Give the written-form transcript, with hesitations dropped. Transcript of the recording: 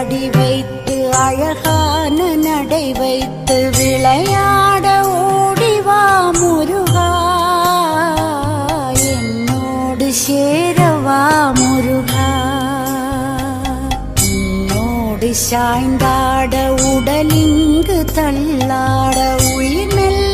தாடி வைத்து அழகான நடை வைத்து விளையாட ஓடிவா முருகா, என்னோடு சேரவா முருகா. உன்னோடு சாய்ந்தாட உடலிங்கு தள்ளாட உயிர் மெல்ல